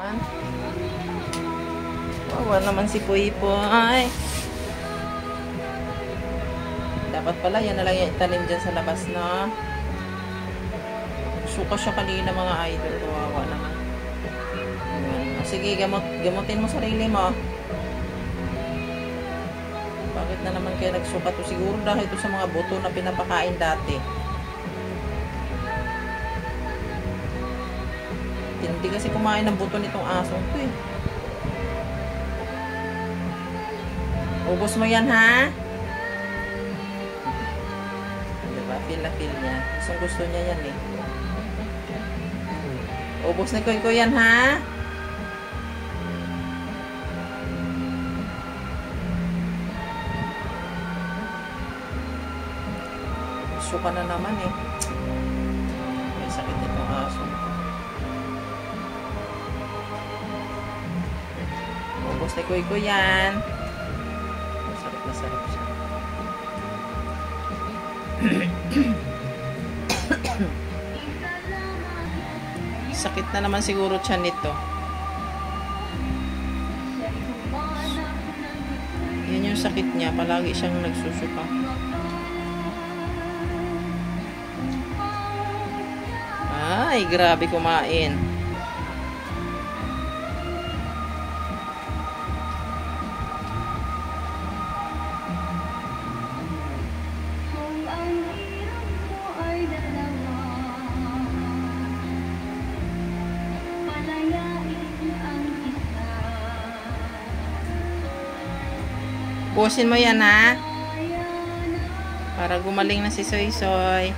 Wawa naman si Puy-Puy. Dapat pala yan na lang yung itanim dyan sa labas na. Suka siya kanina mga idol. Wawa naman. Sige, gamutin mo sarili mo. Bakit na naman kaya nagsuka to? Siguro dahil ito sa mga buto na pinapakain dati. Hindi kasi kumain ng buto nitong asong to eh. Ubos mo yan ha? Diba? Feel na feel niya. Gusto niya yan eh. Ubos na ko yan ha? Suka na naman eh. May sakit itong aso. Ubos na ko yan. Sarap na sarap siya. Sakit na naman siguro tiyan nito. Yan yung sakit niya. Palagi siyang nagsusuka. Ay, grabe kumain. Pusin mo yan ha. Para gumaling na si Soy Soy.